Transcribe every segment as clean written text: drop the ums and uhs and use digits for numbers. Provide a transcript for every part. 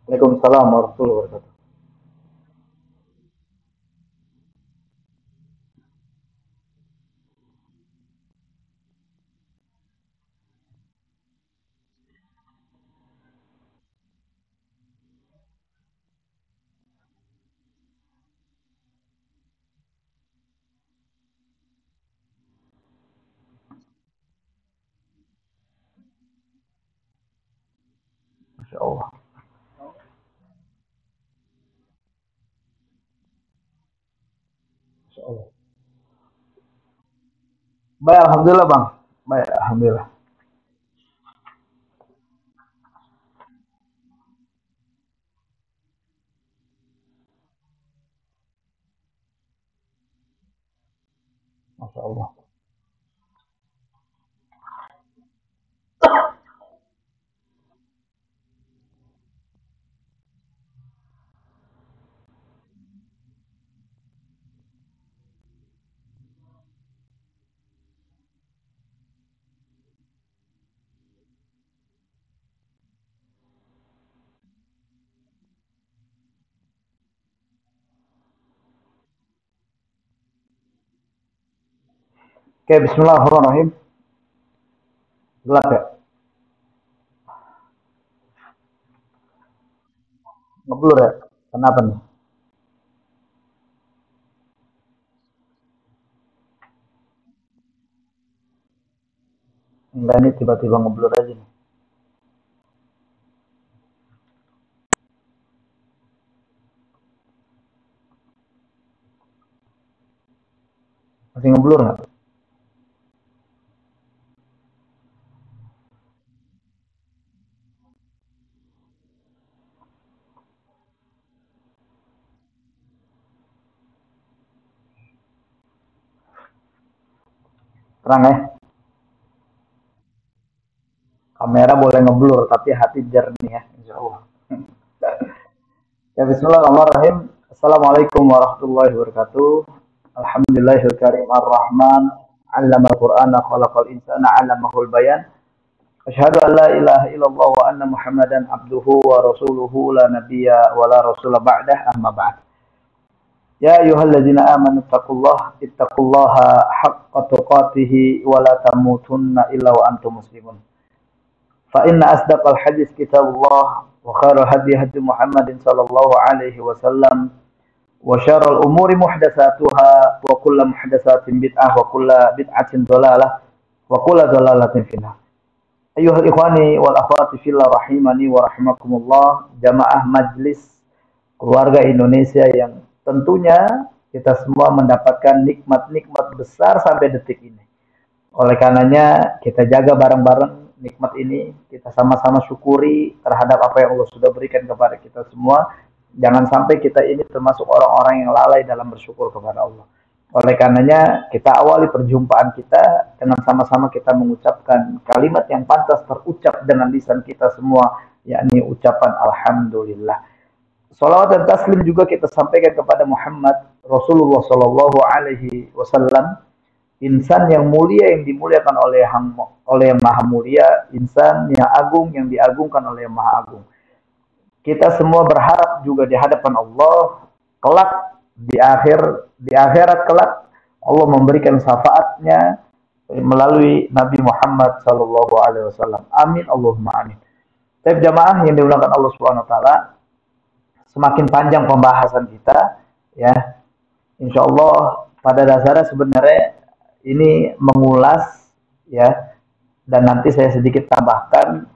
Waalaikumsalam warahmatullahi wabarakatuh. Masya Allah. Masya Allah. Baik, alhamdulillah bang. Baik, alhamdulillah. Masya Allah. Oke, Bismillahirrahmanirrahim. Gelap ya? Ngeblur ya? Kenapa nih? Enggak, ini tiba-tiba ngeblur aja nih. Masih ngeblur nggak? Terang ya? Kamera boleh ngeblur, tapi hati jernih ya. Insya Allah. Ya, Bismillahirrahmanirrahim. Assalamualaikum warahmatullahi wabarakatuh. Alhamdulillahil karim ar-Rahman. Allama al-Qur'ana khalaqal insana 'allamahul bayan. Asyhadu an la ilaha illallah wa anna Muhammadan abduhu wa rasuluhu la nabiyya wa la rasula ba'dah amma ba'd. Ya ayyuhalladzina amanu ittaqullaha haqqa tuqatih wa la tamutunna illa wa antum muslimun. Fa inna asdaqal hadis kitabullah wa khairal hadi hadi Muhammadin sallallahu alaihi wasallam wa syarrul umuri muhdatsatuha wa kullu muhdatsatin bid'ah wa kullu bid'atin dhalalah wa kullu dhalalatin finnar. Ayuhal ikhwani wal akhwati fillah rahimani wa rahimakumullah, jamaah majlis keluarga Indonesia yang tentunya kita semua mendapatkan nikmat-nikmat besar sampai detik ini. Oleh karenanya kita jaga bareng-bareng nikmat ini, kita sama-sama syukuri terhadap apa yang Allah sudah berikan kepada kita semua. Jangan sampai kita ini termasuk orang-orang yang lalai dalam bersyukur kepada Allah. Oleh karenanya kita awali perjumpaan kita dengan sama-sama kita mengucapkan kalimat yang pantas terucap dengan lisan kita semua, yakni ucapan Alhamdulillah. Salawat dan taslim juga kita sampaikan kepada Muhammad Rasulullah Sallallahu Alaihi Wasallam, insan yang mulia yang dimuliakan oleh yang maha mulia, insan yang agung yang diagungkan oleh yang maha agung. Kita semua berharap juga di hadapan Allah kelak di akhirat kelak Allah memberikan syafaatnya melalui Nabi Muhammad sallallahu alaihi wasallam. Amin Allahumma amin. Tapi jamaah yang dimuliakan Allah Subhanahu wa taala, semakin panjang pembahasan kita ya. Insya Allah pada dasarnya sebenarnya ini mengulas ya, dan nanti saya sedikit tambahkan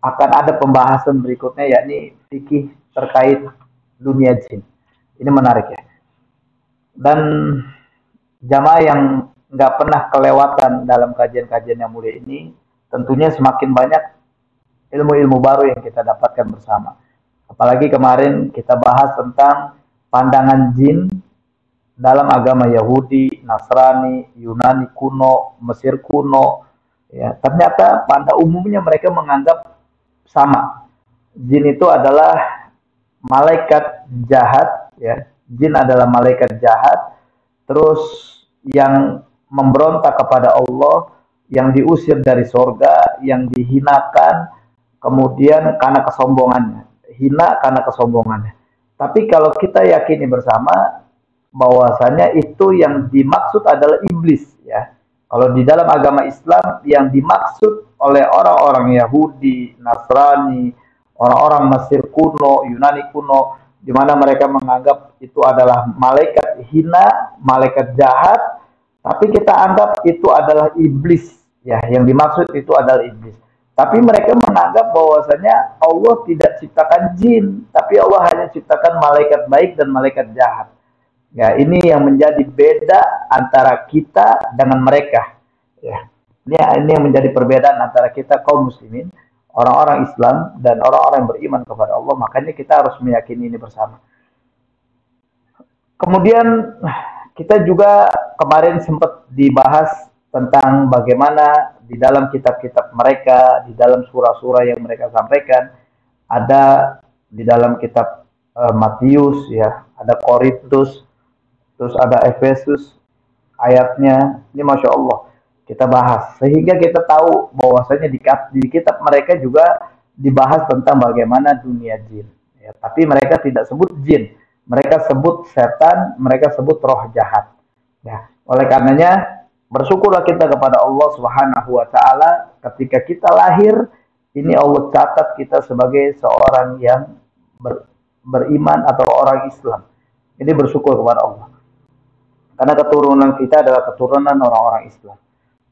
akan ada pembahasan berikutnya yakni fikih terkait dunia jin. Ini menarik ya. Dan jamaah yang nggak pernah kelewatan dalam kajian-kajian yang mulia ini, tentunya semakin banyak ilmu-ilmu baru yang kita dapatkan bersama. Apalagi kemarin kita bahas tentang pandangan jin dalam agama Yahudi, Nasrani, Yunani kuno, Mesir kuno. Ya, ternyata pada umumnya mereka menganggap sama. Jin itu adalah malaikat jahat, ya. Jin adalah malaikat jahat, terus yang memberontak kepada Allah, yang diusir dari sorga, yang dihinakan, kemudian karena kesombongannya. hina karena kesombongannya. Tapi kalau kita yakini bersama bahwasanya itu yang dimaksud adalah iblis ya. Kalau di dalam agama Islam yang dimaksud oleh orang-orang Yahudi, Nasrani, orang-orang Mesir kuno, Yunani kuno, di mana mereka menganggap itu adalah malaikat hina, malaikat jahat, tapi kita anggap itu adalah iblis, ya, yang dimaksud itu adalah iblis. Tapi mereka menganggap bahwasanya Allah tidak ciptakan jin, tapi Allah hanya ciptakan malaikat baik dan malaikat jahat. Ya, ini yang menjadi beda antara kita dengan mereka. Ya, ini yang menjadi perbedaan antara kita kaum muslimin, orang-orang Islam dan orang-orang yang beriman kepada Allah. Makanya kita harus meyakini ini bersama. Kemudian kita juga kemarin sempat dibahas tentang bagaimana di dalam kitab-kitab mereka, di dalam surah-surah yang mereka sampaikan, ada di dalam kitab Matius, ya, ada Korintus, terus ada Efesus, ayatnya, ini Masya Allah, kita bahas. Sehingga kita tahu bahwasanya di kitab mereka juga dibahas tentang bagaimana dunia jin. Ya, tapi mereka tidak sebut jin, mereka sebut setan, mereka sebut roh jahat. Ya, oleh karenanya bersyukurlah kita kepada Allah Subhanahu wa taala ketika kita lahir, ini Allah catat kita sebagai seorang yang beriman atau orang Islam. Ini bersyukur kepada Allah. Karena keturunan kita adalah keturunan orang-orang Islam.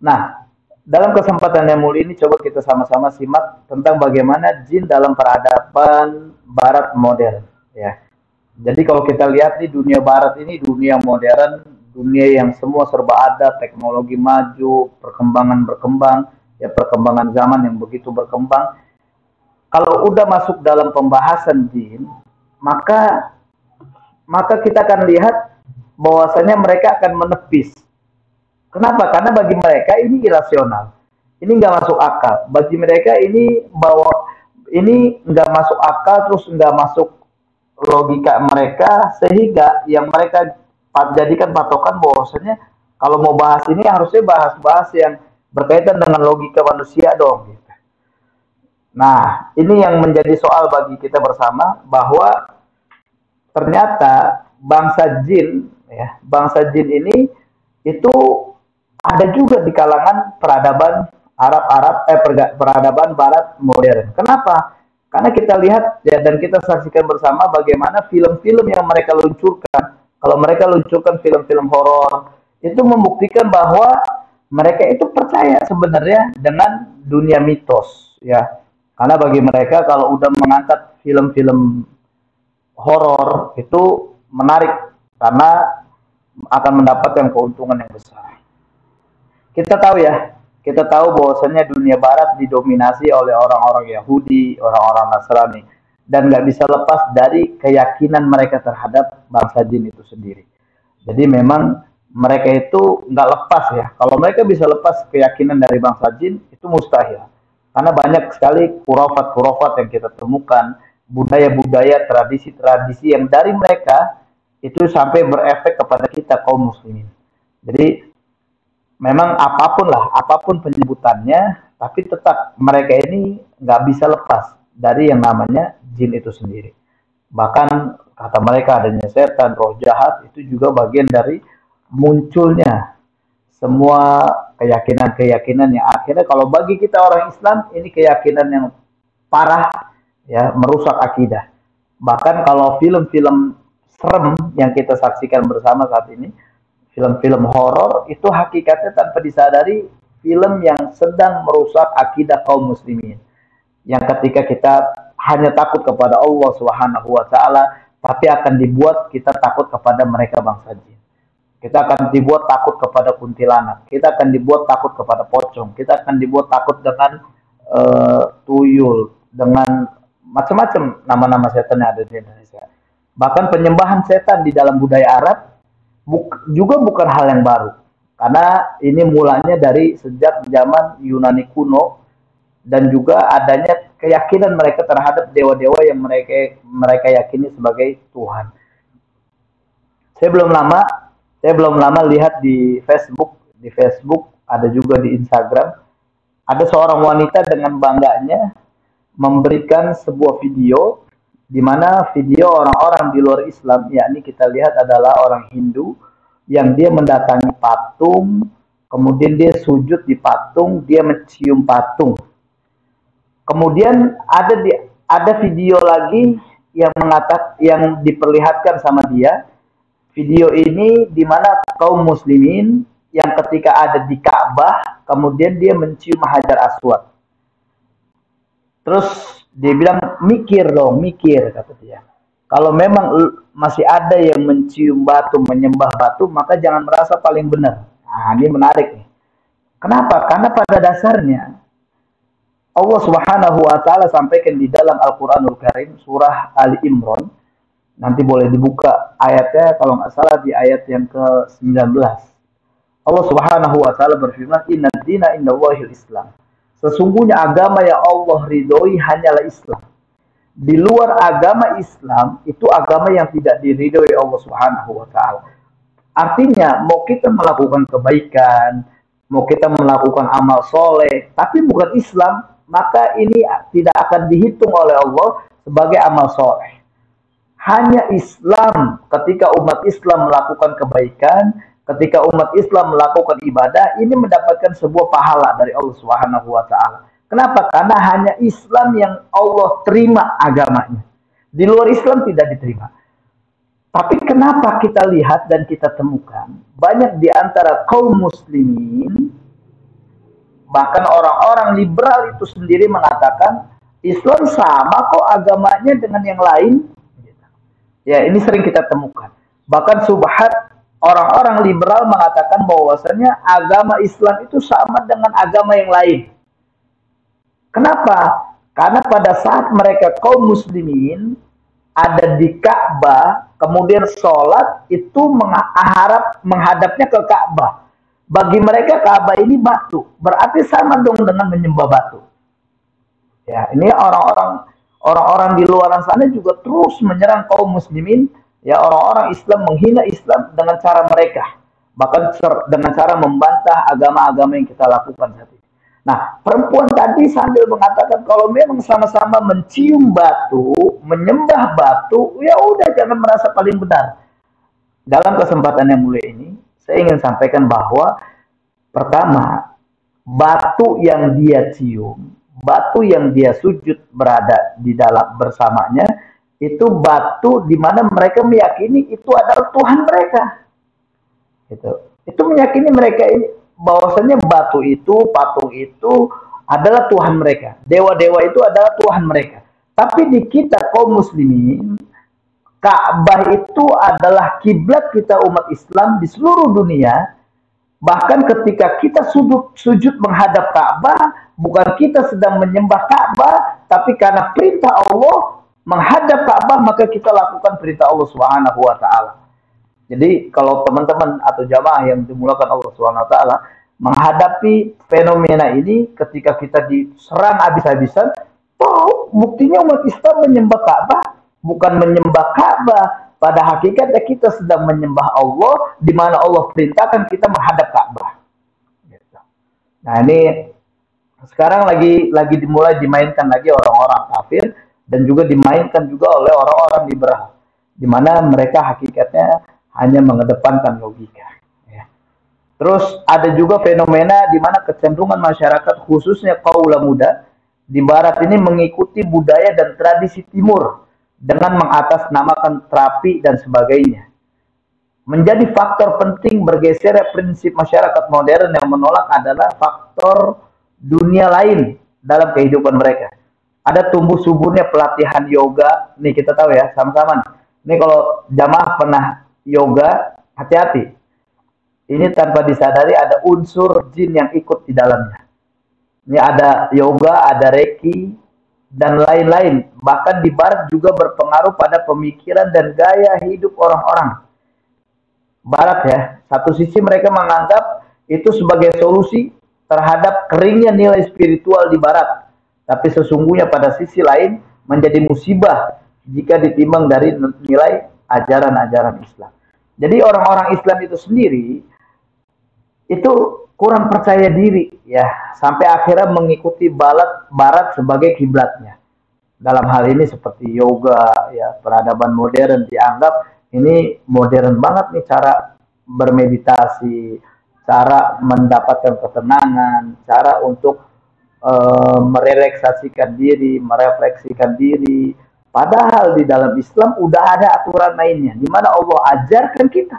Nah, dalam kesempatan yang mulia ini coba kita sama-sama simak tentang bagaimana jin dalam peradaban barat modern, ya. Jadi kalau kita lihat di dunia barat ini, dunia modern, dunia yang semua serba ada, teknologi maju, perkembangan berkembang, ya, perkembangan zaman yang begitu berkembang. Kalau udah masuk dalam pembahasan jin, maka kita akan lihat bahwasanya mereka akan menepis. Kenapa? Karena bagi mereka ini irasional, ini nggak masuk akal. Bagi mereka ini nggak masuk akal, terus nggak masuk logika mereka, sehingga yang mereka jadikan patokan bahwasanya kalau mau bahas ini harusnya bahas yang berkaitan dengan logika manusia dong. Gitu. Nah, ini yang menjadi soal bagi kita bersama, bahwa ternyata bangsa jin, ya, bangsa jin ini itu ada juga di kalangan peradaban peradaban Barat modern. Kenapa? Karena kita lihat, ya, dan kita saksikan bersama bagaimana film-film yang mereka luncurkan. Kalau mereka luncurkan film-film horor, itu membuktikan bahwa mereka itu percaya sebenarnya dengan dunia mitos, ya. Karena bagi mereka kalau udah mengangkat film-film horor itu menarik karena akan mendapatkan keuntungan yang besar. Kita tahu bahwasanya dunia barat didominasi oleh orang-orang Yahudi, orang-orang Nasrani, dan nggak bisa lepas dari keyakinan mereka terhadap bangsa jin itu sendiri. Jadi memang mereka itu nggak lepas, ya. Kalau mereka bisa lepas keyakinan dari bangsa jin, itu mustahil. Karena banyak sekali khurafat-khurafat yang kita temukan, budaya-budaya, tradisi-tradisi yang dari mereka itu sampai berefek kepada kita kaum muslimin. Jadi memang apapun penyebutannya, tapi tetap mereka ini nggak bisa lepas dari yang namanya jin itu sendiri. Bahkan kata mereka adanya setan, roh jahat, itu juga bagian dari munculnya semua keyakinan-keyakinan yang akhirnya kalau bagi kita orang Islam ini keyakinan yang parah, ya, merusak akidah. Bahkan kalau film-film serem yang kita saksikan bersama saat ini, film-film horor, itu hakikatnya tanpa disadari film yang sedang merusak akidah kaum muslimin. Yang ketika kita hanya takut kepada Allah Subhanahu wa taala, tapi akan dibuat kita takut kepada mereka bangsa jin. Kita akan dibuat takut kepada kuntilanak, kita akan dibuat takut kepada pocong, kita akan dibuat takut dengan tuyul, dengan macam-macam nama-nama setan yang ada di Indonesia. Bahkan penyembahan setan di dalam budaya Arab juga bukan hal yang baru, karena ini mulanya dari sejak zaman Yunani kuno, dan juga adanya keyakinan mereka terhadap dewa-dewa yang mereka yakini sebagai Tuhan. Saya belum lama lihat di Facebook, ada juga di Instagram, ada seorang wanita dengan bangganya memberikan sebuah video di mana video orang-orang di luar Islam, yakni kita lihat adalah orang Hindu yang dia mendatangi patung, kemudian dia sujud di patung, dia mencium patung. Kemudian ada video lagi yang diperlihatkan sama dia. Video ini di mana kaum muslimin yang ketika ada di Ka'bah, kemudian dia mencium Hajar Aswad. Terus dia bilang, mikir dong, mikir, kata dia. Kalau memang masih ada yang mencium batu, menyembah batu, maka jangan merasa paling benar. Nah, ini menarik nih. Kenapa? Karena pada dasarnya Allah Subhanahu wa taala sampaikan di dalam Al-Qur'anul Karim surah Ali Imran. Nanti boleh dibuka ayatnya kalau nggak salah di ayat yang ke-19. Allah Subhanahu wa taala berfirman, "Inna dina indallahil Islam." Sesungguhnya agama yang Allah ridhoi hanyalah Islam. Di luar agama Islam itu agama yang tidak diridhoi Allah Subhanahu wa taala. Artinya, mau kita melakukan kebaikan, mau kita melakukan amal soleh, tapi bukan Islam, maka ini tidak akan dihitung oleh Allah sebagai amal soleh. Hanya Islam, ketika umat Islam melakukan kebaikan, ketika umat Islam melakukan ibadah, ini mendapatkan sebuah pahala dari Allah Subhanahu wa taala. Kenapa? Karena hanya Islam yang Allah terima agamanya. Di luar Islam tidak diterima. Tapi kenapa kita lihat dan kita temukan banyak di antara kaum muslimin, bahkan orang-orang liberal itu sendiri mengatakan Islam sama kok agamanya dengan yang lain. Ya, ini sering kita temukan. Bahkan subhat orang-orang liberal mengatakan bahwasanya agama Islam itu sama dengan agama yang lain. Kenapa? Karena pada saat mereka kaum muslimin ada di Ka'bah, kemudian sholat itu menghadapnya ke Ka'bah. Bagi mereka Ka'bah ini batu, berarti sama dong dengan menyembah batu. Ya, ini orang-orang di luar sana juga terus menyerang kaum muslimin, ya orang-orang Islam menghina Islam dengan cara mereka, bahkan dengan cara membantah agama-agama yang kita lakukan saat ini. Nah, perempuan tadi sambil mengatakan kalau memang sama-sama mencium batu, menyembah batu, ya udah jangan merasa paling benar. Dalam kesempatan yang mulia ini, saya ingin sampaikan bahwa pertama, batu yang dia cium, batu yang dia sujud berada di dalam bersamanya, itu batu di mana mereka meyakini itu adalah Tuhan mereka. Itu meyakini mereka ini bahwasanya batu itu, patung itu adalah Tuhan mereka. Dewa-dewa itu adalah Tuhan mereka. Tapi di kita kaum muslimin, Ka'bah itu adalah kiblat kita umat Islam di seluruh dunia. Bahkan ketika kita sujud menghadap Ka'bah, bukan kita sedang menyembah Ka'bah, tapi karena perintah Allah menghadap Ka'bah, maka kita lakukan perintah Allah Subhanahu wa taala. Jadi kalau teman-teman atau jamaah yang dimulakan Allah Subhanahu wa taala menghadapi fenomena ini, ketika kita diserang habis-habisan, buktinya umat Islam menyembah Ka'bah, bukan menyembah Ka'bah. Pada hakikatnya kita sedang menyembah Allah, di mana Allah perintahkan kita menghadap Ka'bah. Nah, ini sekarang lagi dimulai dimainkan lagi orang-orang kafir, dan juga dimainkan juga oleh orang-orang liberal, di mana mereka hakikatnya hanya mengedepankan logika. Ya. Terus ada juga fenomena di mana kecenderungan masyarakat, khususnya kaum muda di Barat ini mengikuti budaya dan tradisi Timur dengan mengatasnamakan terapi dan sebagainya. Menjadi faktor penting bergesernya prinsip masyarakat modern yang menolak adalah faktor dunia lain dalam kehidupan mereka. Ada tumbuh suburnya pelatihan yoga. Nih kita tahu ya, sama-sama. Nih kalau jamaah pernah yoga, hati-hati. Ini tanpa disadari ada unsur jin yang ikut di dalamnya. Ini ada yoga, ada reiki, dan lain-lain. Bahkan di Barat juga berpengaruh pada pemikiran dan gaya hidup orang-orang Barat ya. Satu sisi mereka menganggap itu sebagai solusi terhadap keringnya nilai spiritual di Barat. Tapi sesungguhnya pada sisi lain menjadi musibah jika ditimbang dari nilai ajaran-ajaran Islam. Jadi orang-orang Islam itu sendiri itu kurang percaya diri ya, sampai akhirnya mengikuti Barat sebagai kiblatnya. dalam hal ini seperti yoga, ya peradaban modern dianggap ini modern banget nih cara bermeditasi, cara mendapatkan ketenangan, cara untuk merelaksasikan diri, merefleksikan diri. Padahal di dalam Islam udah ada aturan lainnya, di mana Allah ajarkan kita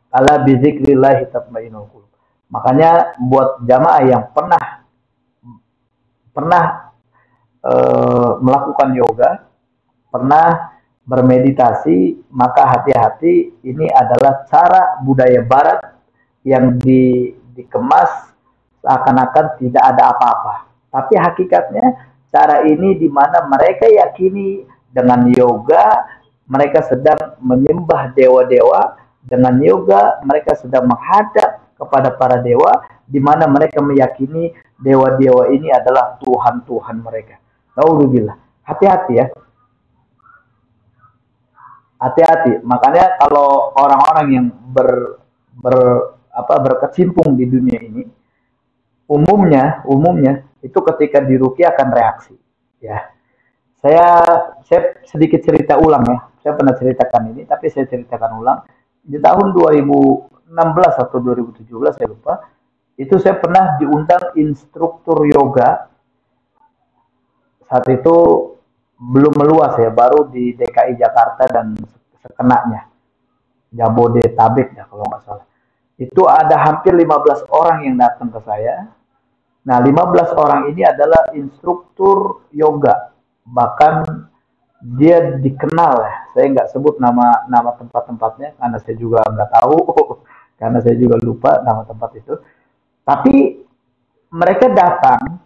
ala bizikrillah tatmainnul qulub. Makanya buat jamaah yang pernah pernah melakukan yoga, pernah bermeditasi, maka hati-hati, ini adalah cara budaya barat yang dikemas seakan-akan tidak ada apa-apa. Tapi hakikatnya cara ini di mana mereka yakini dengan yoga mereka sedang menyembah dewa-dewa, dengan yoga mereka sedang menghadap kepada para dewa, di mana mereka meyakini dewa-dewa ini adalah Tuhan-Tuhan mereka. Naudzubillah. Hati-hati ya. Hati-hati. Makanya kalau orang-orang yang berkecimpung di dunia ini, umumnya itu ketika diruqyah akan reaksi. Ya, saya sedikit cerita ulang ya. Saya pernah ceritakan ini, tapi saya ceritakan ulang. Di tahun 2016 atau 2017 saya lupa. Itu saya pernah diundang instruktur yoga. Saat itu belum meluas ya, baru di DKI Jakarta dan sekenanya, Jabodetabek ya kalau nggak salah. Itu ada hampir 15 orang yang datang ke saya. Nah, 15 orang ini adalah instruktur yoga. Bahkan dia dikenal ya. Saya nggak sebut nama tempat-tempatnya karena saya juga nggak tahu, karena saya juga lupa nama tempat itu. Tapi mereka datang,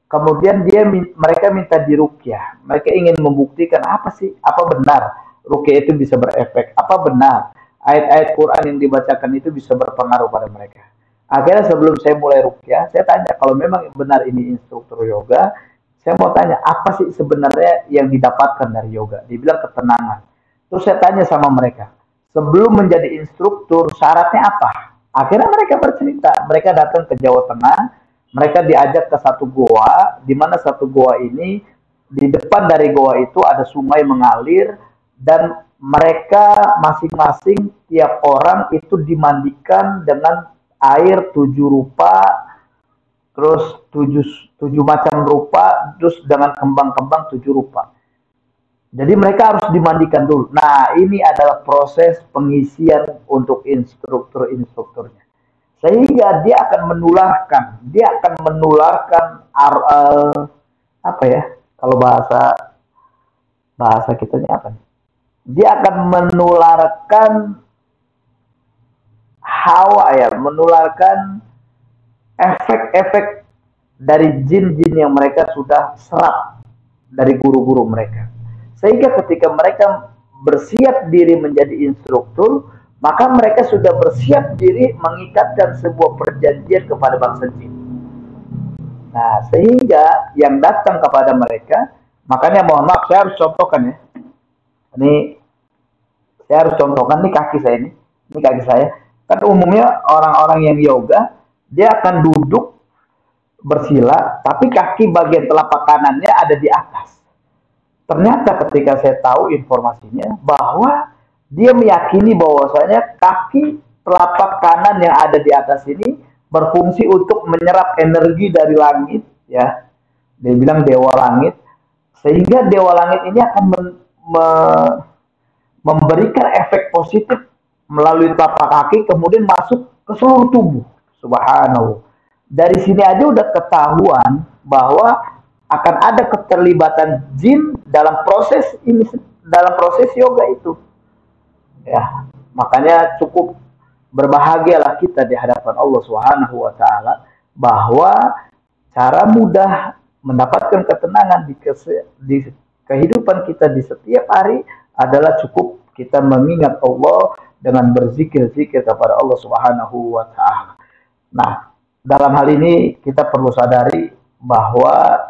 kemudian mereka minta diruqyah. Mereka ingin membuktikan apa benar ruqyah itu bisa berefek, apa benar ayat-ayat Quran yang dibacakan itu bisa berpengaruh pada mereka. Akhirnya sebelum saya mulai ruqyah, saya tanya kalau memang benar ini instruktur yoga, saya mau tanya apa sih sebenarnya yang didapatkan dari yoga. Dibilang ketenangan. Terus saya tanya sama mereka, sebelum menjadi instruktur syaratnya apa? Akhirnya mereka bercerita, mereka datang ke Jawa Tengah, mereka diajak ke satu goa, di mana satu goa ini di depan dari goa itu ada sungai mengalir, dan mereka masing-masing tiap orang itu dimandikan dengan air 7 rupa, terus tujuh macam rupa, terus dengan kembang-kembang 7 rupa. Jadi mereka harus dimandikan dulu. Nah, ini adalah proses pengisian untuk instrukturnya. Sehingga dia akan menularkan apa ya? Kalau bahasa kitanya apa? Dia akan menularkan hawa ya, menularkan efek-efek dari jin-jin yang mereka sudah serap dari guru-guru mereka. Sehingga ketika mereka bersiap diri menjadi instruktur, maka mereka sudah bersiap diri mengikatkan sebuah perjanjian kepada bangsa jin. Nah, sehingga yang datang kepada mereka, makanya mohon maaf saya harus contohkan ya. Ini saya harus contohkan, ini kaki saya ini kaki saya. Kan umumnya orang-orang yang yoga, dia akan duduk bersila, tapi kaki bagian telapak kanannya ada di atas. Ternyata ketika saya tahu informasinya bahwa dia meyakini bahwasanya kaki telapak kanan yang ada di atas ini berfungsi untuk menyerap energi dari langit ya. Dia bilang dewa langit, sehingga dewa langit ini akan memberikan efek positif melalui telapak kaki kemudian masuk ke seluruh tubuh. Subhanallah. Dari sini aja udah ketahuan bahwa akan ada keterlibatan jin dalam proses yoga itu. Ya, makanya cukup berbahagialah kita di hadapan Allah Subhanahu wa taala bahwa cara mudah mendapatkan ketenangan di kehidupan kita di setiap hari adalah cukup kita mengingat Allah dengan berzikir-zikir kepada Allah Subhanahu wa taala. Nah, dalam hal ini kita perlu sadari bahwa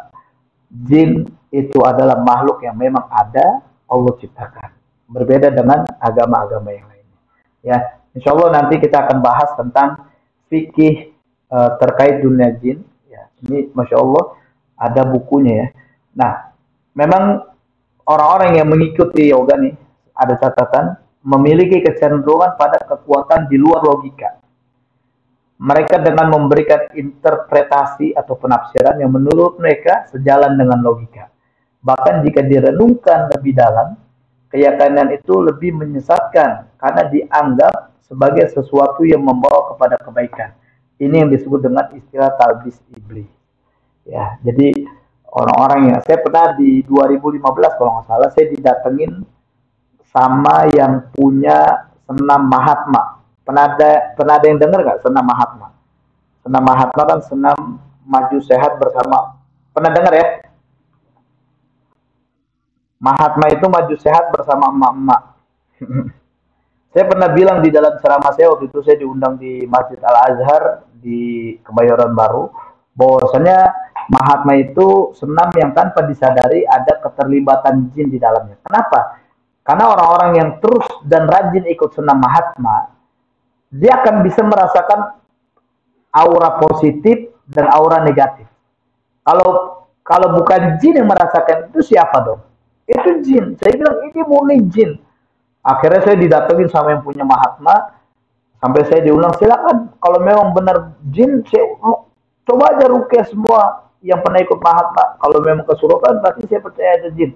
jin itu adalah makhluk yang memang ada, Allah ciptakan. Berbeda dengan agama-agama yang lainnya. Ya, insya Allah nanti kita akan bahas tentang fikih terkait dunia jin. Ya, ini masya Allah ada bukunya ya. Nah, memang orang-orang yang mengikuti yoga nih, ada catatan, memiliki kecenderungan pada kekuatan di luar logika. Mereka dengan memberikan interpretasi atau penafsiran yang menurut mereka sejalan dengan logika. Bahkan jika direnungkan lebih dalam, keyakinan itu lebih menyesatkan karena dianggap sebagai sesuatu yang membawa kepada kebaikan. Ini yang disebut dengan istilah talbis iblis. Ya, jadi orang-orang yang saya pernah di 2015 kalau nggak salah saya didatengin sama yang punya senam Mahatma. Pernah ada yang dengar nggak senam Mahatma? Senam Mahatma kan senam maju sehat bersama. Pernah dengar ya? Mahatma itu maju sehat bersama emak-emak. Saya pernah bilang di dalam ceramah saya waktu itu saya diundang di Masjid Al Azhar di Kebayoran Baru, bahwasanya Mahatma itu senam yang tanpa disadari ada keterlibatan jin di dalamnya. Kenapa? Karena orang-orang yang terus dan rajin ikut senam Mahatma, dia akan bisa merasakan aura positif dan aura negatif. Kalau kalau bukan jin yang merasakan itu siapa dong? Itu jin. Saya bilang ini murni jin. Akhirnya saya didatengin sama yang punya Mahatma, sampai saya diulang, silakan kalau memang benar jin, saya coba aja rukyah semua yang pernah ikut Mahatma. Kalau memang kesurupan, pasti saya percaya ada jin.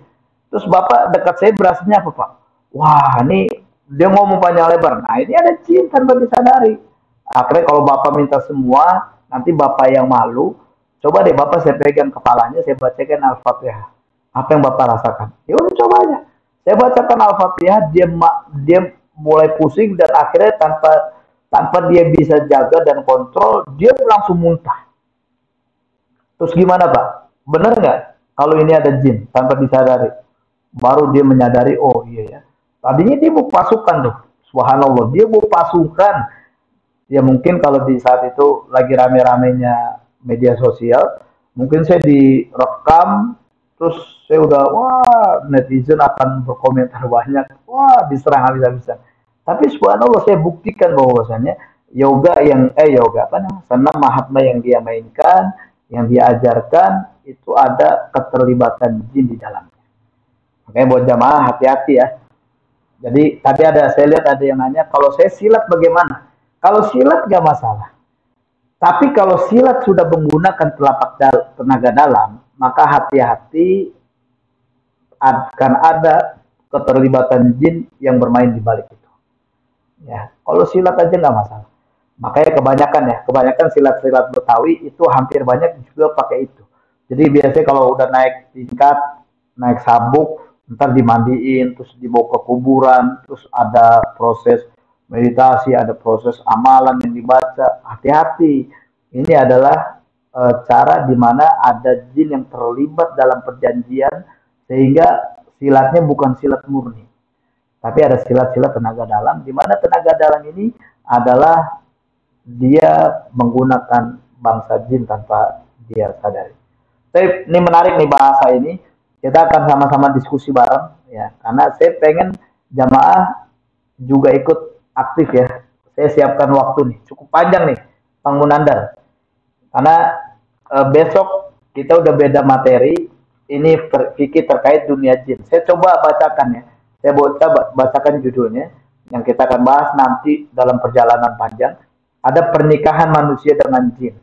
Terus bapak dekat saya berasnya apa pak? Wah ini dia ngomong panjang lebar. Nah ini ada jin tanpa disadari. Akhirnya kalau bapak minta semua, nanti bapak yang malu. Coba deh bapak saya pegang kepalanya, saya bacakan Al-Fatihah. Apa yang bapak rasakan? Ya udah coba aja. Saya bacakan Al-Fatihah, dia mulai pusing dan akhirnya tanpa tanpa dia bisa jaga dan kontrol, dia langsung muntah. Terus gimana Pak? Benar nggak kalau ini ada jin tanpa disadari? Baru dia menyadari, oh iya ya. Tadinya dia mau pasukan tuh, subhanallah. Dia mau pasukan. Ya mungkin kalau di saat itu lagi rame-ramenya media sosial, mungkin saya direkam, terus saya udah, wah netizen akan berkomentar banyak, wah diserang habis-habisan. Tapi subhanallah saya buktikan bahwasanya yoga apa namanya, senam Mahatma yang dia mainkan, yang dia ajarkan itu ada keterlibatan jin di dalamnya. Makanya buat jamaah hati-hati ya. Jadi tadi saya lihat ada yang nanya, kalau saya silat bagaimana? Kalau silat gak masalah. Tapi kalau silat sudah menggunakan tenaga dalam, maka hati-hati akan ada keterlibatan jin yang bermain di balik itu. Ya, kalau silat aja nggak masalah. Makanya kebanyakan silat-silat Betawi itu hampir banyak juga pakai itu. Jadi biasanya kalau udah naik tingkat, naik sabuk, ntar dimandiin, terus dibawa ke kuburan, terus ada proses meditasi, ada proses amalan yang dibaca. Hati-hati, ini adalah cara di mana ada jin yang terlibat dalam perjanjian sehingga silatnya bukan silat murni, tapi ada silat-silat tenaga dalam, di mana tenaga dalam ini adalah dia menggunakan bangsa jin tanpa dia sadari. Tapi ini menarik nih bahasa ini. Kita akan sama-sama diskusi bareng ya, karena saya pengen jamaah juga ikut aktif ya. Saya siapkan waktu nih, cukup panjang nih, Bang Munandar. Karena besok kita udah beda materi, ini fikih terkait dunia jin. Saya coba bacakan ya. Saya bacakan judulnya yang kita akan bahas nanti dalam perjalanan panjang. Ada pernikahan manusia dengan jin.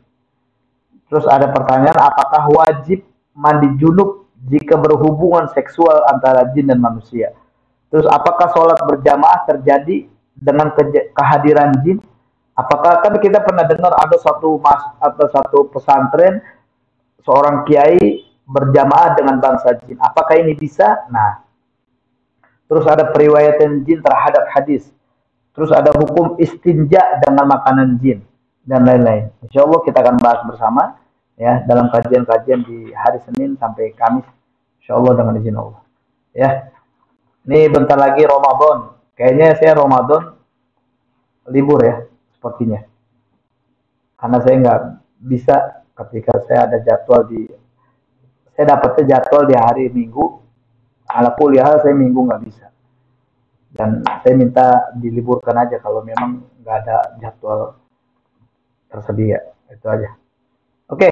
Terus ada pertanyaan, apakah wajib mandi junub jika berhubungan seksual antara jin dan manusia? Terus apakah sholat berjamaah terjadi dengan kehadiran jin? Apakah kan kita pernah dengar ada satu pesantren seorang kiai berjamaah dengan bangsa jin. Apakah ini bisa? Nah, terus ada periwayatan jin terhadap hadis. Terus ada hukum istinja dengan makanan jin dan lain-lain. Insya Allah kita akan bahas bersama ya dalam kajian-kajian di hari Senin sampai Kamis. Insya Allah dengan izin Allah. Ya, ini bentar lagi Ramadan. Kayaknya saya Ramadan libur ya sepertinya. Karena saya nggak bisa ketika saya ada jadwal saya dapatnya jadwal di hari Minggu. Ala kuliah saya Minggu nggak bisa. Dan saya minta diliburkan aja kalau memang nggak ada jadwal tersedia. Itu aja. Oke,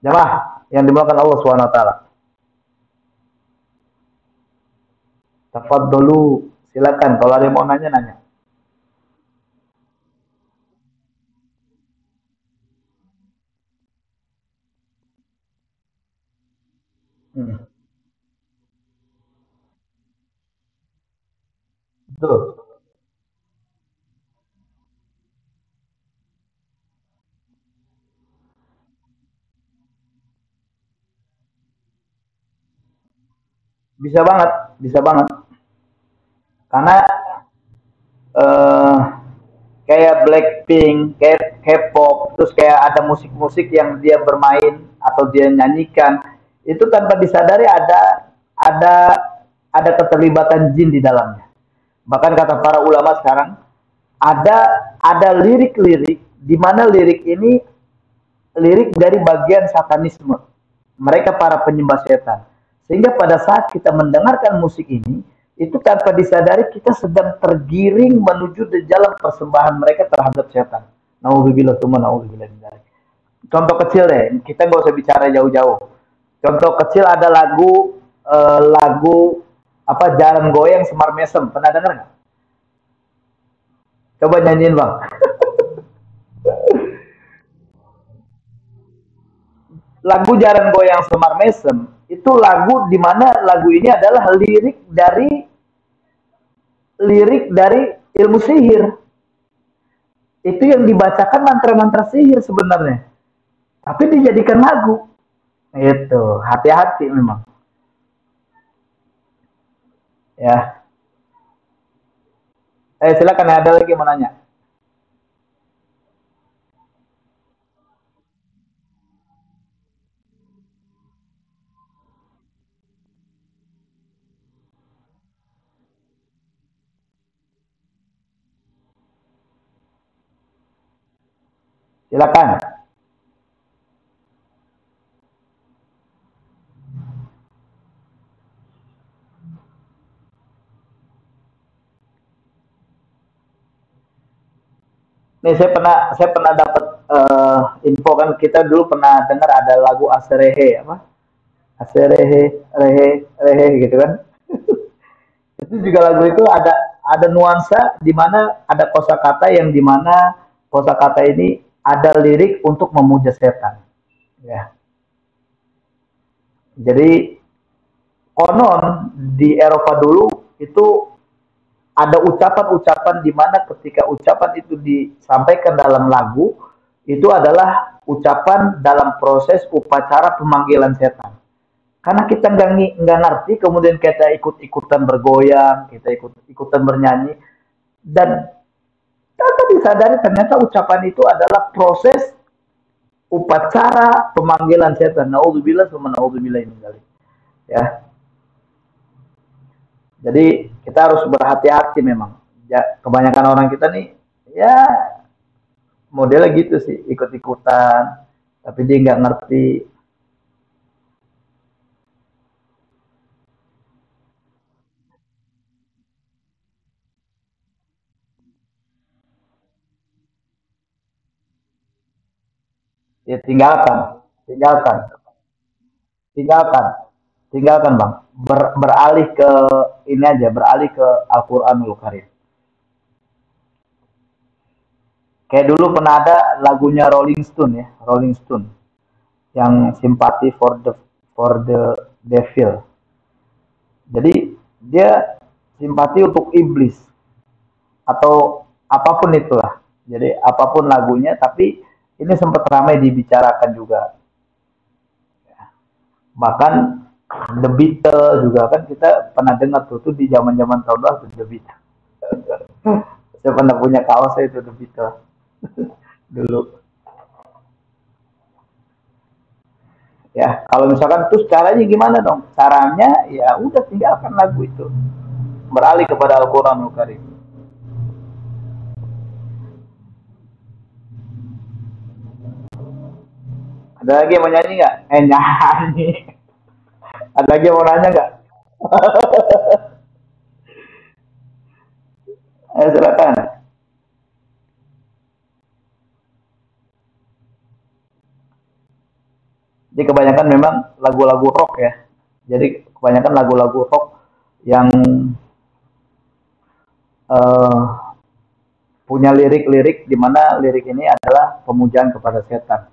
jamaah yang dimakan Allah SWT. Tafadholu, silakan kalau ada yang mau nanya nanya. Hmm, betul. Bisa banget, bisa banget. Karena eh kayak Blackpink, kayak K-pop, terus kayak ada musik-musik yang dia bermain atau dia nyanyikan, itu tanpa disadari ada ada keterlibatan jin di dalamnya. Bahkan kata para ulama sekarang, ada ada lirik-lirik di mana lirik ini lirik dari bagian satanisme. Mereka para penyembah setan. Sehingga pada saat kita mendengarkan musik ini, itu tanpa disadari kita sedang tergiring menuju di jalan persembahan mereka terhadap setan. Nauzubillah tsumma nauzubillah min dzalik. Contoh kecil deh, kita nggak usah bicara jauh-jauh. Contoh kecil ada lagu apa Jalan Goyang Semar Mesem. Pernah dengar nggak? Coba nyanyiin bang. Lagu Jalan Goyang Semar Mesem itu lagu di mana lagu ini adalah lirik dari ilmu sihir. Itu yang dibacakan mantra-mantra sihir sebenarnya. Tapi dijadikan lagu. Itu, hati-hati memang. Ya. Silakan ada lagi mau nanya. Silakan. Nih saya pernah dapat info kan kita dulu pernah dengar ada lagu Aserehe apa? Aserehe rehe rehe gitu kan. Itu juga lagu itu ada nuansa di mana ada kosakata yang di mana kosakata ini ada lirik untuk memuja setan. Ya. Jadi konon di Eropa dulu itu ada ucapan-ucapan di mana ketika ucapan itu disampaikan dalam lagu itu adalah ucapan dalam proses upacara pemanggilan setan. Karena kita nggak ngerti, kemudian kita ikut-ikutan bergoyang, kita ikut-ikutan bernyanyi, dan tanpa disadari ternyata ucapan itu adalah proses upacara pemanggilan setan. Naudzubillah sama naudzubillah ini kali. Ya, jadi kita harus berhati-hati memang. Ya, kebanyakan orang kita nih, ya modelnya gitu sih, ikut-ikutan, tapi dia nggak ngerti. Ya tinggalkan, tinggalkan, tinggalkan, tinggalkan bang. Beralih ke ini aja, beralih ke Al-Quranul Karim. Kayak dulu pernah ada lagunya Rolling Stone ya, Rolling Stone yang simpati for the devil. Jadi dia simpati untuk iblis atau apapun itulah. Jadi apapun lagunya, tapi ini sempat ramai dibicarakan juga. Bahkan The Beatles juga kan kita pernah dengar tuh di zaman-zaman tahun lalu The Beatles. Saya pernah punya kaos itu The Beatles dulu. Ya, kalau misalkan terus caranya gimana dong? Caranya ya udah tinggalkan lagu itu. Beralih kepada Al-Qur'anul Karim. Ada lagi yang mau nyanyi nggak? Nyanyi. Ada lagi yang mau nanya nggak? Ayo silakan. Jadi kebanyakan memang lagu-lagu rock ya. Jadi kebanyakan lagu-lagu rock yang eh, punya lirik-lirik di mana lirik ini adalah pemujaan kepada setan.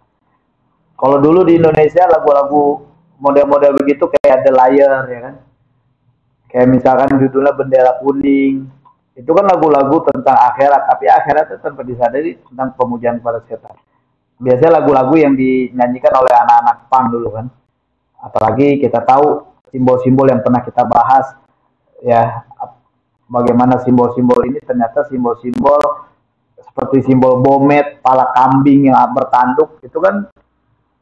Kalau dulu di Indonesia lagu-lagu model-model begitu kayak The Liar ya kan. Kayak misalkan judulnya Bendera Kuning. Itu kan lagu-lagu tentang akhirat, tapi akhirat itu tanpa disadari tentang pemujaan kepada setan. Biasanya lagu-lagu yang dinyanyikan oleh anak-anak punk dulu kan. Apalagi kita tahu simbol-simbol yang pernah kita bahas ya, bagaimana simbol-simbol ini ternyata simbol-simbol seperti simbol bomet, pala kambing yang bertanduk itu kan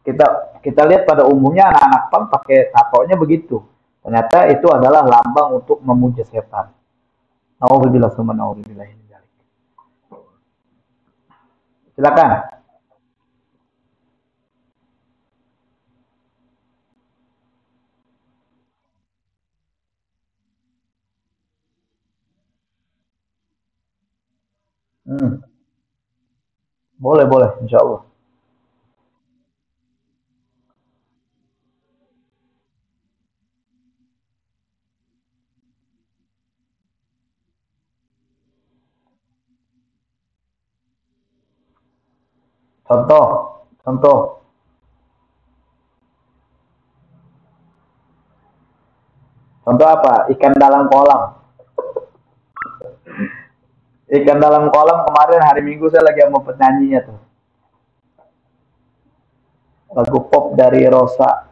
kita kita lihat pada umumnya anak-anak pang pakai tatonya begitu. Ternyata itu adalah lambang untuk memuja setan. Nauzubillah summa nauzubillah. Silakan. Hmm. Boleh boleh, insya Allah. Contoh, contoh, contoh apa? Ikan dalam kolam. Ikan dalam kolam kemarin hari Minggu saya lagi sama penyanyinya tuh. Lagu pop dari Rosa.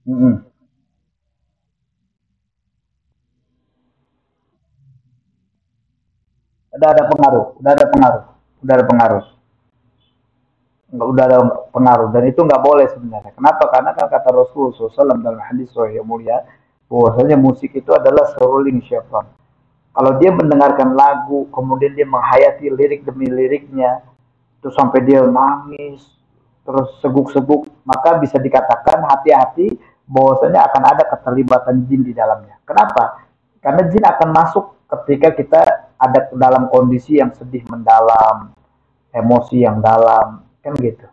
Hmm. Udah ada pengaruh, udah ada pengaruh, udah ada pengaruh. Nggak, udah ada pengaruh dan itu nggak boleh sebenarnya. Kenapa? Karena kan kata Rasul SAW dalam hadis yang mulia bahwasanya musik itu adalah seruling syaitan. Kalau dia mendengarkan lagu, kemudian dia menghayati lirik demi liriknya, terus sampai dia nangis, terus seguk-seguk, maka bisa dikatakan hati-hati bahwasanya akan ada keterlibatan jin di dalamnya. Kenapa? Karena jin akan masuk ketika kita ada dalam kondisi yang sedih mendalam, emosi yang dalam, kan gitu.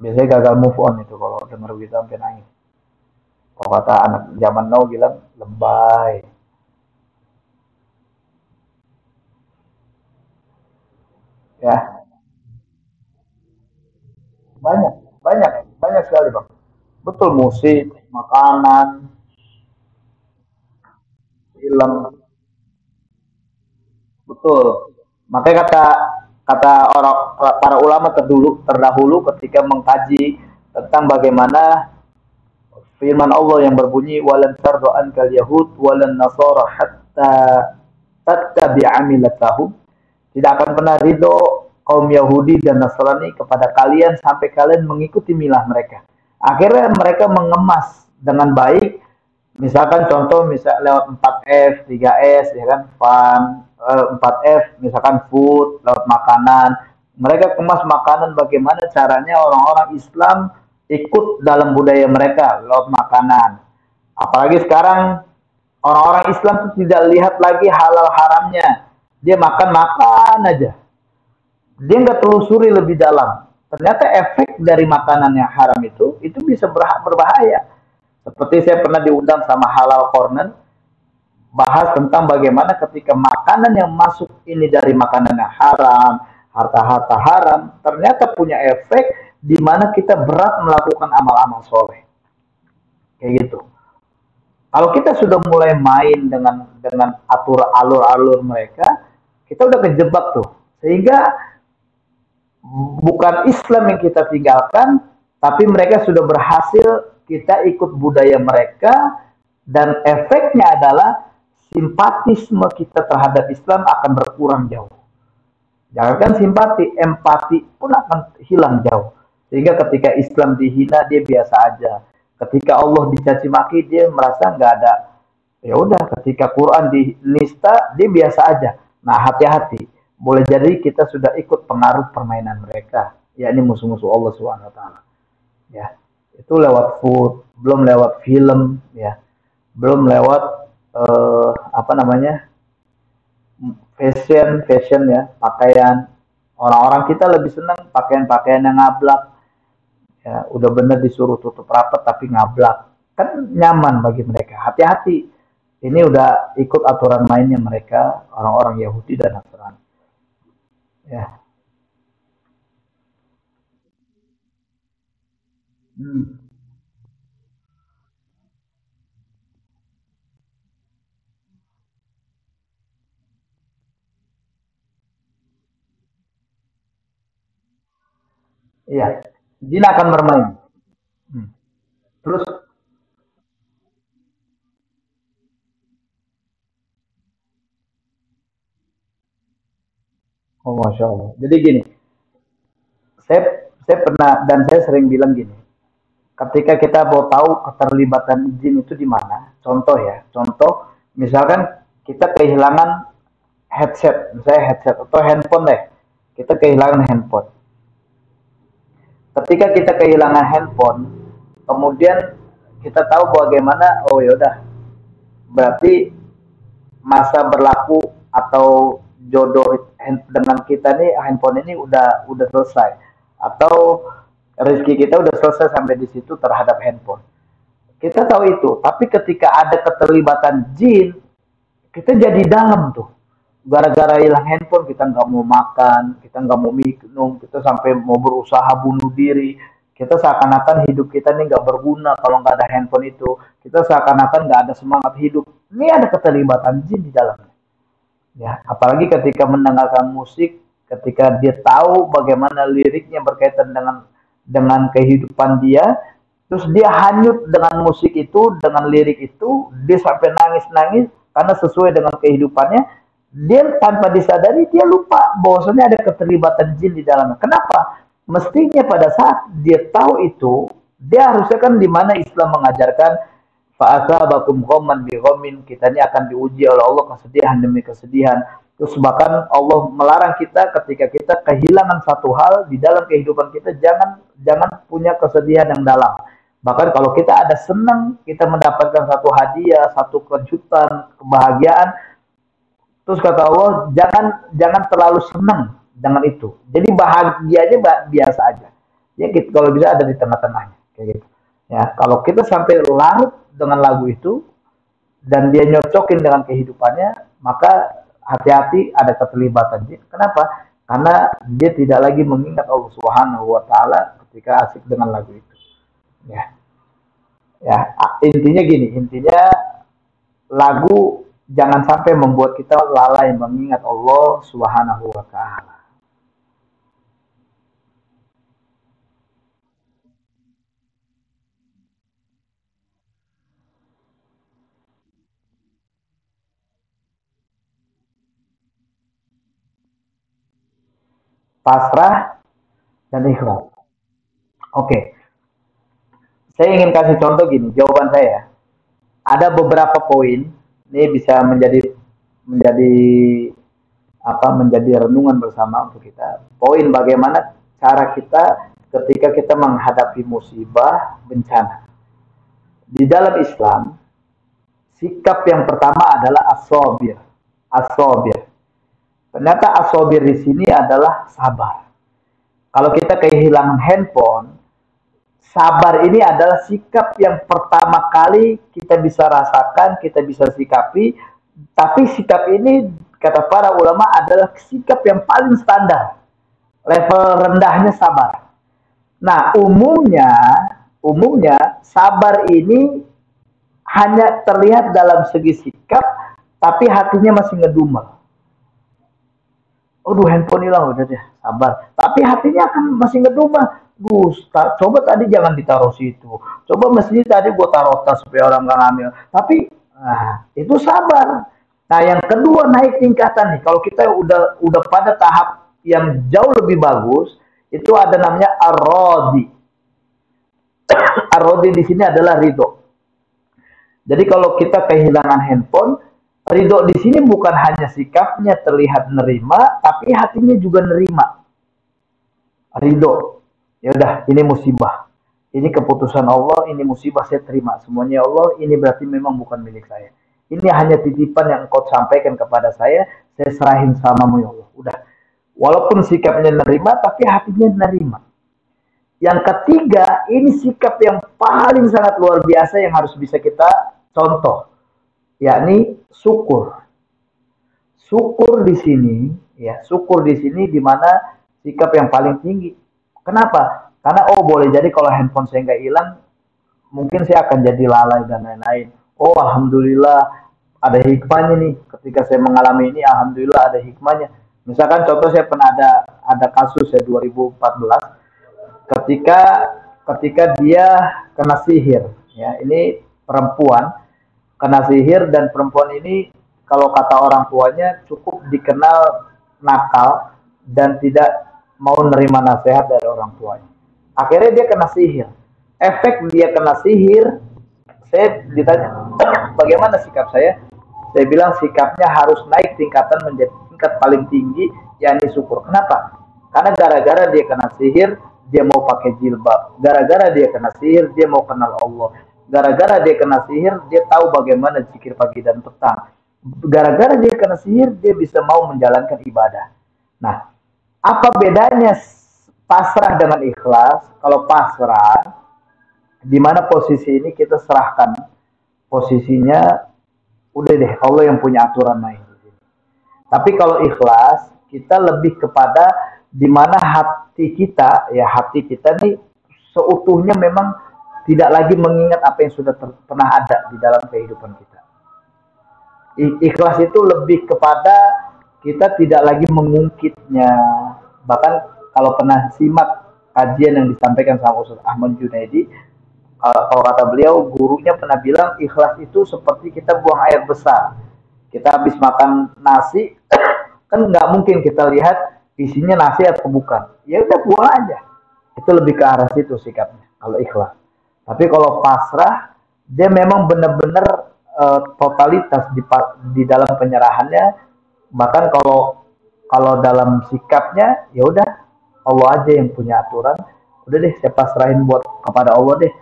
Biasanya gagal move on itu kalau denger gitu sampai nangis. Kalau kata anak zaman now bilang lebay. Ya, banyak, banyak, banyak sekali bang. Betul, musik, makanan, film, betul. Makanya kata kata orang para ulama terdahulu ketika mengkaji tentang bagaimana firman Allah yang berbunyi walan tardo ankal yahud walan nasara hatta tattabi'a millatahum. Tidak akan pernah ridho kaum Yahudi dan Nasrani kepada kalian sampai kalian mengikuti milah mereka. Akhirnya mereka mengemas dengan baik, misalkan contoh misal lewat 4F, 3S ya kan, fun, 4F misalkan food, lewat makanan. Mereka kemas makanan bagaimana caranya orang-orang Islam ikut dalam budaya mereka lewat makanan. Apalagi sekarang orang-orang Islam tuh tidak lihat lagi halal haramnya. Dia makan-makan aja. Dia nggak telusuri lebih dalam. Ternyata efek dari makanan yang haram itu bisa berbahaya. Seperti saya pernah diundang sama Halal Corner, bahas tentang bagaimana ketika makanan yang masuk ini dari makanan yang haram, harta-harta haram, ternyata punya efek di mana kita berat melakukan amal-amal soleh. Kayak gitu. Kalau kita sudah mulai main dengan atur alur-alur mereka, kita udah kejebak tuh. Sehingga bukan Islam yang kita tinggalkan, tapi mereka sudah berhasil kita ikut budaya mereka dan efeknya adalah simpatisme kita terhadap Islam akan berkurang jauh. Jangankan simpati, empati pun akan hilang jauh. Sehingga ketika Islam dihina dia biasa aja. Ketika Allah dicaci maki dia merasa nggak ada. Ya udah, ketika Quran dinista dia biasa aja. Nah hati-hati. Boleh jadi kita sudah ikut pengaruh permainan mereka, yakni musuh-musuh Allah Subhanahu Wa Taala. Ya, itu lewat food, belum lewat film, ya, belum lewat apa namanya fashion, fashion ya, pakaian. Orang-orang kita lebih senang pakaian-pakaian yang ngablak, ya udah bener disuruh tutup rapat tapi ngablak, kan nyaman bagi mereka. Hati-hati, ini udah ikut aturan mainnya mereka, orang-orang Yahudi dan Nasrani. Ya, hmm. Iya, jin akan bermain. Hmm. Terus, oh masya Allah. Jadi gini, saya pernah dan saya sering bilang gini, ketika kita mau tahu keterlibatan jin itu di mana, contoh ya, contoh misalkan kita kehilangan headset, misalnya headset atau handphone deh, kita kehilangan handphone. Ketika kita kehilangan handphone, kemudian kita tahu bagaimana, oh yaudah, berarti masa berlaku atau jodoh dengan kita nih handphone ini udah selesai atau rezeki kita udah selesai sampai di situ terhadap handphone. Kita tahu itu, tapi ketika ada keterlibatan jin, kita jadi dalam tuh. Gara-gara hilang handphone, kita nggak mau makan, kita nggak mau minum, kita sampai mau berusaha bunuh diri. Kita seakan-akan hidup kita ini nggak berguna kalau nggak ada handphone itu. Kita seakan-akan nggak ada semangat hidup. Ini ada keterlibatan jin di dalamnya. Ya, apalagi ketika mendengarkan musik, ketika dia tahu bagaimana liriknya berkaitan dengan kehidupan dia, terus dia hanyut dengan musik itu, dengan lirik itu, dia sampai nangis-nangis karena sesuai dengan kehidupannya, dia tanpa disadari dia lupa bahwasanya ada keterlibatan jin di dalamnya. Kenapa? Mestinya pada saat dia tahu itu, dia harusnya kan di mana Islam mengajarkan fa'asabakum ghamman bi ghammin, kita ini akan diuji oleh Allah kesedihan demi kesedihan. Terus bahkan Allah melarang kita ketika kita kehilangan satu hal di dalam kehidupan kita, jangan jangan punya kesedihan yang dalam. Bahkan kalau kita ada senang, kita mendapatkan satu hadiah, satu kejutan, kebahagiaan, terus kata Allah, jangan jangan terlalu senang dengan itu. Jadi bahagianya biasa aja. Ya gitu, kalau bisa ada di tengah-tengahnya kayak gitu. Ya, kalau kita sampai larut dengan lagu itu dan dia nyocokin dengan kehidupannya, maka hati-hati ada keterlibatan dia. Kenapa? Karena dia tidak lagi mengingat Allah Subhanahu wa taala ketika asik dengan lagu itu. Ya. Ya, intinya gini, intinya lagu jangan sampai membuat kita lalai mengingat Allah Subhanahu wa taala. Pasrah dan ikhlas. Oke, saya ingin kasih contoh gini, jawaban saya. Ada beberapa poin, ini bisa menjadi menjadi renungan bersama untuk kita. Poin bagaimana cara kita ketika kita menghadapi musibah bencana. Di dalam Islam, sikap yang pertama adalah as-sabir. As-sabir. Ternyata as-sabir di sini adalah sabar. Kalau kita kehilangan handphone, sabar ini adalah sikap yang pertama kali kita bisa rasakan, kita bisa sikapi, tapi sikap ini kata para ulama adalah sikap yang paling standar. Level rendahnya sabar. Nah, umumnya sabar ini hanya terlihat dalam segi sikap, tapi hatinya masih ngedumel. Aduh, handphone hilang udah deh, sabar. Tapi hatinya akan masih ngedumel. Gus, coba tadi jangan ditaruh situ. Coba mesti tadi gue taruh tas supaya orang nggak ngambil. Tapi itu sabar. Nah, yang kedua naik tingkatan nih. Kalau kita udah pada tahap yang jauh lebih bagus, itu ada namanya arodi. Arodi di sini adalah ridho. Jadi kalau kita kehilangan handphone, ridho di sini bukan hanya sikapnya terlihat nerima, tapi hatinya juga nerima. Ridho. Ya udah, ini musibah. Ini keputusan Allah, ini musibah saya terima. Semuanya Allah, ini berarti memang bukan milik saya. Ini hanya titipan yang engkau sampaikan kepada saya serahin samamu ya Allah. Udah. Walaupun sikapnya nerima, tapi hatinya nerima. Yang ketiga, ini sikap yang paling sangat luar biasa yang harus bisa kita contoh, yakni syukur. Syukur di sini, ya, syukur di sini di mana sikap yang paling tinggi. Kenapa? Karena oh boleh jadi kalau handphone saya nggak hilang, mungkin saya akan jadi lalai dan lain-lain. Oh alhamdulillah ada hikmahnya nih. Ketika saya mengalami ini, alhamdulillah ada hikmahnya. Misalkan contoh saya pernah ada kasus ya 2014 ketika ketika dia kena sihir. Ya ini perempuan kena sihir dan perempuan ini kalau kata orang tuanya cukup dikenal nakal dan tidak mau menerima nasihat dari orang tuanya. Akhirnya dia kena sihir. Efek dia kena sihir, saya ditanya bagaimana sikap saya. Saya bilang sikapnya harus naik tingkatan menjadi tingkat paling tinggi, yakni syukur. Kenapa? Karena gara-gara dia kena sihir, dia mau pakai jilbab. Gara-gara dia kena sihir, dia mau kenal Allah. Gara-gara dia kena sihir, dia tahu bagaimana zikir pagi dan petang. Gara-gara dia kena sihir, dia bisa mau menjalankan ibadah. Nah, apa bedanya pasrah dengan ikhlas? Kalau pasrah, di mana posisi ini kita serahkan posisinya, udah deh Allah yang punya aturan main. Tapi kalau ikhlas, kita lebih kepada di mana hati kita, ya hati kita nih seutuhnya memang tidak lagi mengingat apa yang sudah pernah ada di dalam kehidupan kita. Ikhlas itu lebih kepada kita tidak lagi mengungkitnya. Bahkan kalau pernah simak kajian yang disampaikan sama Ustaz Ahmad Junaidi, kalau kata beliau, gurunya pernah bilang ikhlas itu seperti kita buang air besar. Kita habis makan nasi, kan nggak mungkin kita lihat isinya nasi atau bukan. Ya udah buang aja. Itu lebih ke arah situ sikapnya. Kalau ikhlas. Tapi kalau pasrah, dia memang benar-benar totalitas di dalam penyerahannya. Bahkan kalau dalam sikapnya, ya udah Allah aja yang punya aturan. Udah deh, saya pasrahin buat kepada Allah deh.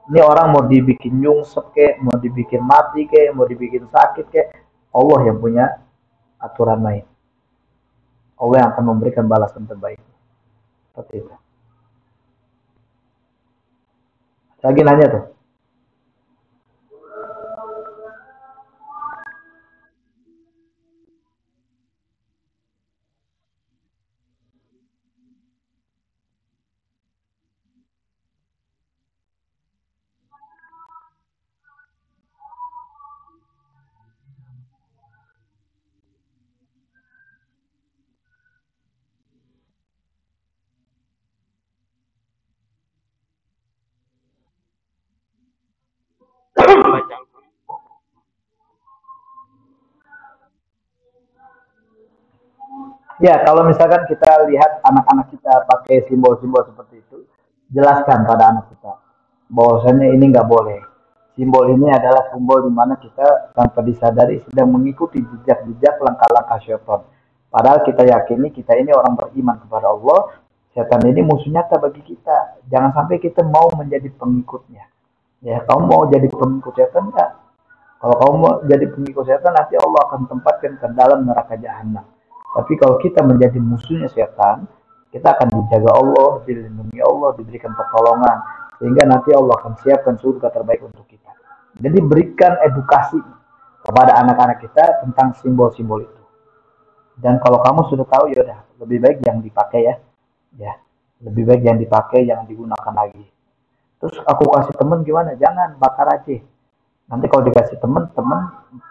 Ini orang mau dibikin nyungsep kek, mau dibikin mati kek, mau dibikin sakit kek, Allah yang punya aturan main. Allah yang akan memberikan balasan terbaik. Seperti itu. Lagi nanya tuh. Ya, kalau misalkan kita lihat anak-anak kita pakai simbol-simbol seperti itu, jelaskan pada anak kita bahwasanya ini nggak boleh. Simbol ini adalah simbol di mana kita tanpa disadari sedang mengikuti jejak-jejak langkah-langkah syaitan. Padahal kita yakini kita ini orang beriman kepada Allah, setan ini musuh nyata bagi kita. Jangan sampai kita mau menjadi pengikutnya. Ya, kamu mau jadi pengikut setan enggak? Kalau kamu mau jadi pengikut setan, nanti Allah akan tempatkan ke dalam neraka jahanam. Tapi kalau kita menjadi musuhnya setan, kita akan dijaga Allah, dilindungi Allah, diberikan pertolongan, sehingga nanti Allah akan siapkan surga terbaik untuk kita. Jadi berikan edukasi kepada anak-anak kita tentang simbol-simbol itu. Dan kalau kamu sudah tahu, ya udah lebih baik yang dipakai ya, ya lebih baik yang dipakai, jangan digunakan lagi. Terus aku kasih temen gimana? Jangan, bakar aja. Nanti kalau dikasih temen-temen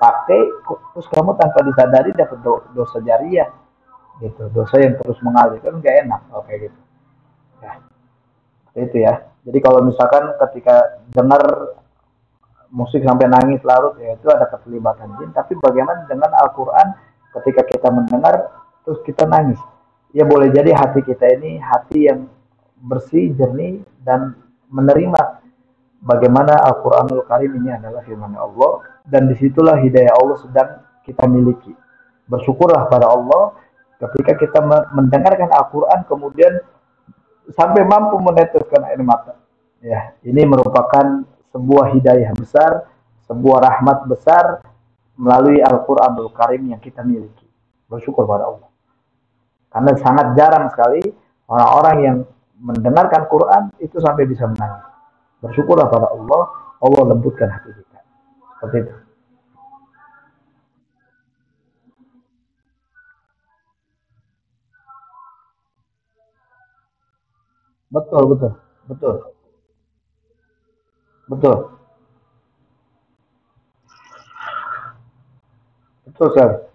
pakai, terus kamu tanpa disadari dapat dosa jariah, gitu, dosa yang terus mengalir, kan nggak enak kalau kayak gitu. Ya, itu ya. Jadi kalau misalkan ketika dengar musik sampai nangis larut, ya itu ada keterlibatan jin. Tapi bagaimana dengan Al-Quran ketika kita mendengar terus kita nangis? Ya boleh jadi hati kita ini hati yang bersih, jernih, dan menerima bagaimana Al-Quranul Karim ini adalah firman Allah, dan disitulah hidayah Allah sedang kita miliki. Bersyukurlah pada Allah ketika kita mendengarkan Al-Quran kemudian sampai mampu meneteskan air mata. Ya, ini merupakan sebuah hidayah besar, sebuah rahmat besar melalui Al-Quranul Karim yang kita miliki. Bersyukur pada Allah. Karena sangat jarang sekali orang-orang yang mendengarkan Quran itu sampai bisa menangis. Bersyukurlah pada Allah, Allah lembutkan hati kita. Seperti itu. Betul, betul, betul, betul, betul sekali.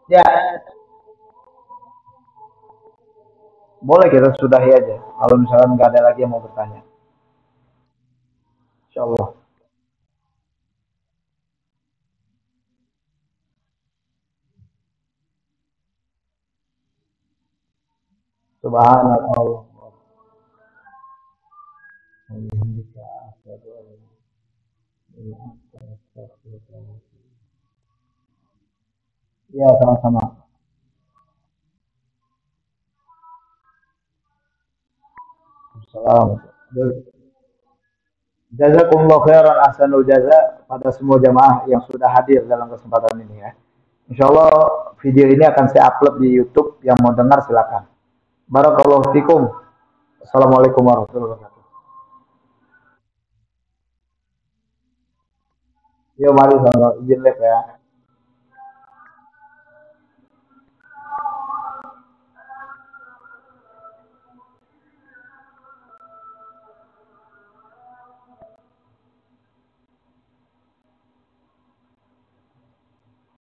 Ya, boleh kita sudahi aja. Kalau misalkan nggak ada lagi yang mau bertanya. Insya Allah. Subhanallah. Ya, sama-sama. Salam. Jazakumullah khairan ahsanul jaza pada semua jamaah yang sudah hadir dalam kesempatan ini ya. Insya Allah video ini akan saya upload di YouTube. Yang mau dengar silakan. Barakallahu fikum. Assalamualaikum warahmatullahi wabarakatuh. Yo mari sama izin live ya.